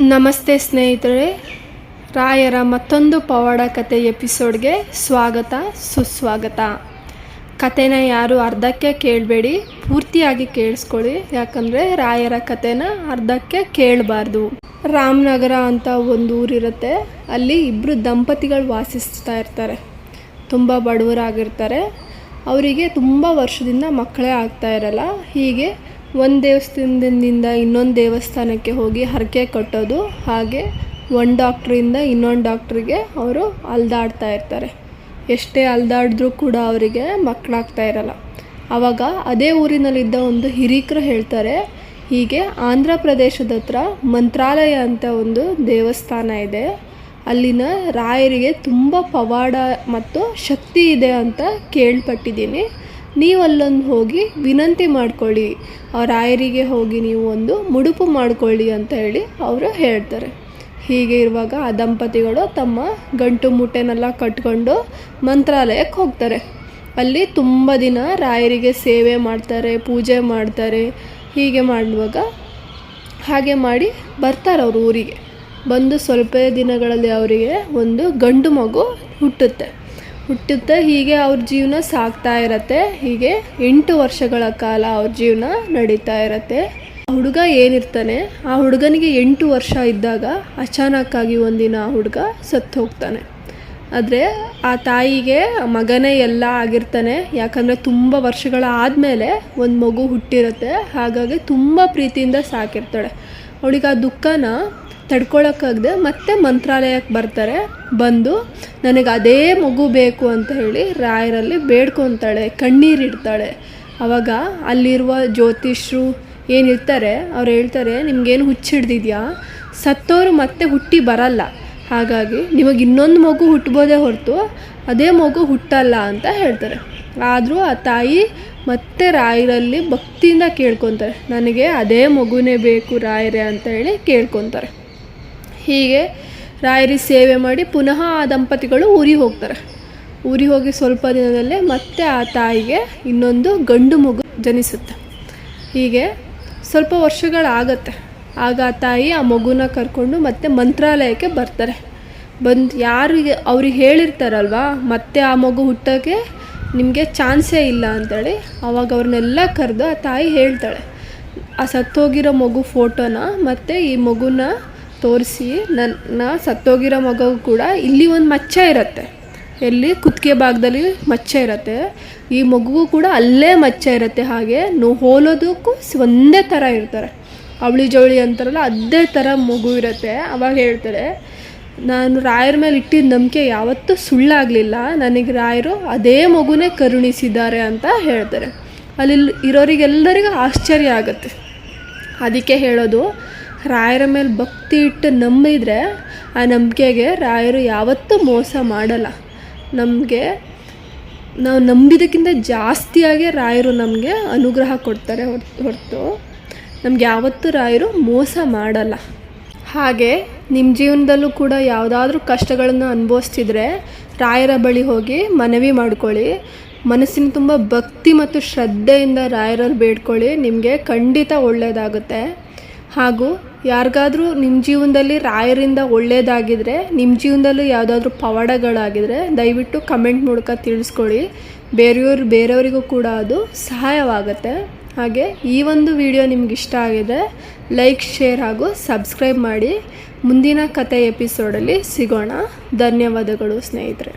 ನಮಸ್ತೆ ಸ್ನೇಹಿತರೆ, ರಾಯರ ಮತ್ತೊಂದು ಪವಾಡ ಕತೆ ಎಪಿಸೋಡ್ಗೆ ಸ್ವಾಗತ ಸುಸ್ವಾಗತ. ಕತೆನ ಯಾರು ಅರ್ಧಕ್ಕೆ ಕೇಳಬೇಡಿ, ಪೂರ್ತಿಯಾಗಿ ಕೇಳಿಸ್ಕೊಳ್ಳಿ. ಯಾಕಂದರೆ ರಾಯರ ಕತೆನ ಅರ್ಧಕ್ಕೆ ಕೇಳಬಾರ್ದು. ರಾಮನಗರ ಅಂತ ಒಂದು ಊರಿರುತ್ತೆ. ಅಲ್ಲಿ ಇಬ್ಬರು ದಂಪತಿಗಳು ವಾಸಿಸ್ತಾ ಇರ್ತಾರೆ. ತುಂಬ ಬಡವರಾಗಿರ್ತಾರೆ. ಅವರಿಗೆ ತುಂಬ ವರ್ಷದಿಂದ ಮಕ್ಕಳೇ ಆಗ್ತಾ ಇರಲ್ಲ. ಹೀಗೆ ಒಂದು ದೇವಸ್ಥಾನದಿಂದ ಇನ್ನೊಂದು ದೇವಸ್ಥಾನಕ್ಕೆ ಹೋಗಿ ಹರಕೆ ಕಟ್ಟೋದು, ಹಾಗೆ ಒಂದು ಡಾಕ್ಟ್ರಿಂದ ಇನ್ನೊಂದು ಡಾಕ್ಟ್ರಿಗೆ ಅವರು ಅಲ್ದಾಡ್ತಾ ಇರ್ತಾರೆ. ಎಷ್ಟೇ ಅಲ್ದಾಡಿದ್ರೂ ಕೂಡ ಅವರಿಗೆ ಮಕ್ಕಳಾಗ್ತಾ ಇರಲ್ಲ. ಆವಾಗ ಅದೇ ಊರಿನಲ್ಲಿದ್ದ ಒಂದು ಹಿರೀಕರು ಹೇಳ್ತಾರೆ, ಹೀಗೆ ಆಂಧ್ರ ಪ್ರದೇಶದ ಹತ್ರ ಮಂತ್ರಾಲಯ ಅಂತ ಒಂದು ದೇವಸ್ಥಾನ ಇದೆ. ಅಲ್ಲಿನ ರಾಯರಿಗೆ ತುಂಬ ಪವಾಡ ಮತ್ತು ಶಕ್ತಿ ಇದೆ ಅಂತ ಕೇಳ್ಪಟ್ಟಿದ್ದೀನಿ. ನೀವು ಅಲ್ಲೊಂದು ಹೋಗಿ ವಿನಂತಿ ಮಾಡ್ಕೊಳ್ಳಿ, ಆ ರಾಯರಿಗೆ ಹೋಗಿ ನೀವು ಒಂದು ಮುಡುಪು ಮಾಡ್ಕೊಳ್ಳಿ ಅಂತ ಹೇಳಿ ಅವರು ಹೇಳ್ತಾರೆ. ಹೀಗೆ ಇರುವಾಗ ಆ ದಂಪತಿಗಳು ತಮ್ಮ ಗಂಟು ಮುಟ್ಟೆನೆಲ್ಲ ಕಟ್ಕೊಂಡು ಮಂತ್ರಾಲಯಕ್ಕೆ ಹೋಗ್ತಾರೆ. ಅಲ್ಲಿ ತುಂಬ ದಿನ ರಾಯರಿಗೆ ಸೇವೆ ಮಾಡ್ತಾರೆ, ಪೂಜೆ ಮಾಡ್ತಾರೆ. ಹೀಗೆ ಮಾಡುವಾಗ ಹಾಗೆ ಮಾಡಿ ಬರ್ತಾರೆ ಅವ್ರ ಊರಿಗೆ. ಬಂದು ಸ್ವಲ್ಪ ದಿನಗಳಲ್ಲಿ ಅವರಿಗೆ ಒಂದು ಗಂಡು ಮಗು ಹುಟ್ಟುತ್ತೆ. ಹೀಗೆ ಅವ್ರ ಜೀವನ ಸಾಗ್ತಾ ಇರತ್ತೆ. ಹೀಗೆ 8 ವರ್ಷಗಳ ಕಾಲ ಅವ್ರ ಜೀವನ ನಡೀತಾ ಇರತ್ತೆ. ಹುಡುಗ ಏನಿರ್ತಾನೆ, ಆ ಹುಡುಗನಿಗೆ 8 ವರ್ಷ ಇದ್ದಾಗ ಅಚಾನಕ್ಕಾಗಿ ಒಂದಿನ ಆ ಹುಡುಗ ಸತ್ತು ಹೋಗ್ತಾನೆ. ಆದರೆ ಆ ತಾಯಿಗೆ ಮಗನೇ ಎಲ್ಲ ಆಗಿರ್ತಾನೆ. ಯಾಕಂದರೆ ತುಂಬ ವರ್ಷಗಳ ಆದಮೇಲೆ ಒಂದು ಮಗು ಹುಟ್ಟಿರುತ್ತೆ. ಹಾಗಾಗಿ ತುಂಬ ಪ್ರೀತಿಯಿಂದ ಸಾಕಿರ್ತಾಳೆ. ಅವಳಿಗೆ ಆ ದುಃಖನ ತಡ್ಕೊಳಕ್ಕಾಗದೆ ಮತ್ತೆ ಮಂತ್ರಾಲಯಕ್ಕೆ ಬರ್ತಾರೆ. ಬಂದು ನನಗೆ ಅದೇ ಮಗು ಬೇಕು ಅಂತ ಹೇಳಿ ರಾಯರಲ್ಲಿ ಬೇಡ್ಕೊತಾಳೆ, ಕಣ್ಣೀರಿಡ್ತಾಳೆ. ಆವಾಗ ಅಲ್ಲಿರುವ ಜ್ಯೋತಿಷ್ರು ಏನಿರ್ತಾರೆ ಅವ್ರು ಹೇಳ್ತಾರೆ, ನಿಮಗೇನು ಹುಚ್ಚಿಡ್ದಿದ್ಯಾ, ಸತ್ತೋರು ಮತ್ತೆ ಹುಟ್ಟಿ ಬರಲ್ಲ. ಹಾಗಾಗಿ ನಿಮಗೆ ಇನ್ನೊಂದು ಮಗು ಹುಟ್ಬೋದೇ ಹೊರತು ಅದೇ ಮಗು ಹುಟ್ಟಲ್ಲ ಅಂತ ಹೇಳ್ತಾರೆ. ಆದರೂ ಆ ತಾಯಿ ಮತ್ತೆ ರಾಯರಲ್ಲಿ ಭಕ್ತಿಯಿಂದ ಕೇಳ್ಕೊತಾರೆ, ನನಗೆ ಅದೇ ಮಗುನೇ ಬೇಕು ರಾಯರೇ ಅಂತ ಹೇಳಿ ಕೇಳ್ಕೊತಾರೆ. ಹೀಗೆ ರಾಯರಿಗೆ ಸೇವೆ ಮಾಡಿ ಪುನಃ ಆ ದಂಪತಿಗಳು ಊರಿಗೆ ಹೋಗ್ತಾರೆ. ಊರಿಗೆ ಹೋಗಿ ಸ್ವಲ್ಪ ದಿನದಲ್ಲೇ ಮತ್ತೆ ಆ ತಾಯಿಗೆ ಇನ್ನೊಂದು ಗಂಡು ಮಗು ಜನಿಸುತ್ತೆ. ಹೀಗೆ ಸ್ವಲ್ಪ ವರ್ಷಗಳಾಗತ್ತೆ. ಆಗ ಆ ತಾಯಿ ಆ ಮಗುನ ಕರ್ಕೊಂಡು ಮತ್ತೆ ಮಂತ್ರಾಲಯಕ್ಕೆ ಬರ್ತಾರೆ. ಬಂದು ಯಾರಿಗೆ ಅವ್ರಿಗೆ ಹೇಳಿರ್ತಾರಲ್ವ, ಮತ್ತೆ ಆ ಮಗು ಹುಟ್ಟೋಕ್ಕೆ ನಿಮಗೆ ಚಾನ್ಸೇ ಇಲ್ಲ ಅಂತೇಳಿ. ಆವಾಗ ಅವ್ರನ್ನೆಲ್ಲ ಕರೆದು ಆ ತಾಯಿ ಹೇಳ್ತಾಳೆ, ಆ ಸತ್ತೋಗಿರೋ ಮಗು ಫೋಟೋನ ಮತ್ತು ಈ ಮಗುನ ತೋರಿಸಿ, ನನ್ನ ಸತ್ತೋಗಿರೋ ಮಗು ಕೂಡ ಇಲ್ಲಿ ಒಂದು ಮಚ್ಚೆ ಇರುತ್ತೆ, ಎಲ್ಲಿ ಕುತ್ತಿಗೆ ಭಾಗದಲ್ಲಿ ಮಚ್ಚೆ ಇರುತ್ತೆ, ಈ ಮಗುಗೂ ಕೂಡ ಅಲ್ಲೇ ಮಚ್ಚೆ ಇರುತ್ತೆ. ಹಾಗೆ ಹೋಲೋದಕ್ಕೂ ಒಂದೇ ಥರ ಇರ್ತಾರೆ. ಅವಳಿ ಜವಳಿ ಅಂತಾರಲ್ಲ, ಅದೇ ಥರ ಮಗು ಇರುತ್ತೆ. ಅವಾಗ ಹೇಳ್ತಾರೆ, ನಾನು ರಾಯರ ಮೇಲೆ ಇಟ್ಟಿದ್ದ ನಂಬಿಕೆ ಯಾವತ್ತೂ ಸುಳ್ಳಾಗಲಿಲ್ಲ, ನನಗೆ ರಾಯರು ಅದೇ ಮಗುನೇ ಕರುಣಿಸಿದ್ದಾರೆ ಅಂತ ಹೇಳ್ತಾರೆ. ಅಲ್ಲಿ ಇರೋರಿಗೆಲ್ಲರಿಗೂ ಆಶ್ಚರ್ಯ ಆಗುತ್ತೆ. ಅದಕ್ಕೆ ಹೇಳೋದು, ರಾಯರ ಮೇಲೆ ಭಕ್ತಿ ಇಟ್ಟು ನಂಬಿದರೆ ಆ ನಂಬಿಕೆಗೆ ರಾಯರು ಯಾವತ್ತೂ ಮೋಸ ಮಾಡಲ್ಲ. ನಾವು ನಂಬಿದಕ್ಕಿಂತ ಜಾಸ್ತಿಯಾಗಿ ರಾಯರು ನಮಗೆ ಅನುಗ್ರಹ ಕೊಡ್ತಾರೆ ಹೊರತು ನಮ್ಗೆ ಯಾವತ್ತೂ ರಾಯರು ಮೋಸ ಮಾಡಲ್ಲ. ಹಾಗೆ ನಿಮ್ಮ ಜೀವನದಲ್ಲೂ ಕೂಡ ಯಾವುದಾದ್ರೂ ಕಷ್ಟಗಳನ್ನು ಅನುಭವಿಸ್ತಿದ್ರೆ ರಾಯರ ಬಳಿ ಹೋಗಿ ಮನವಿ ಮಾಡ್ಕೊಳ್ಳಿ. ಮನಸ್ಸಿನ ತುಂಬ ಭಕ್ತಿ ಮತ್ತು ಶ್ರದ್ಧೆಯಿಂದ ರಾಯರಲ್ಲಿ ಬೇಡ್ಕೊಳ್ಳಿ, ನಿಮಗೆ ಖಂಡಿತ ಒಳ್ಳೆಯದಾಗುತ್ತೆ. ಹಾಗೂ ಯಾರಿಗಾದ್ರೂ ನಿಮ್ಮ ಜೀವನದಲ್ಲಿ ರಾಯರಿಂದ ಒಳ್ಳೆಯದಾಗಿದ್ದರೆ, ನಿಮ್ಮ ಜೀವನದಲ್ಲೂ ಯಾವುದಾದ್ರೂ ಪವಾಡಗಳಾಗಿದ್ದರೆ ದಯವಿಟ್ಟು ಕಮೆಂಟ್ ಮೂಲಕ ತಿಳಿಸ್ಕೊಳ್ಳಿ. ಬೇರೆಯವರಿಗೂ ಕೂಡ ಅದು ಸಹಾಯವಾಗುತ್ತೆ. ಹಾಗೆ ಈ ಒಂದು ವಿಡಿಯೋ ನಿಮ್ಗೆ ಇಷ್ಟ ಆಗಿದೆ, ಲೈಕ್, ಶೇರ್ ಹಾಗೂ ಸಬ್ಸ್ಕ್ರೈಬ್ ಮಾಡಿ. ಮುಂದಿನ ಕತೆ ಎಪಿಸೋಡಲ್ಲಿ ಸಿಗೋಣ. ಧನ್ಯವಾದಗಳು ಸ್ನೇಹಿತರೆ.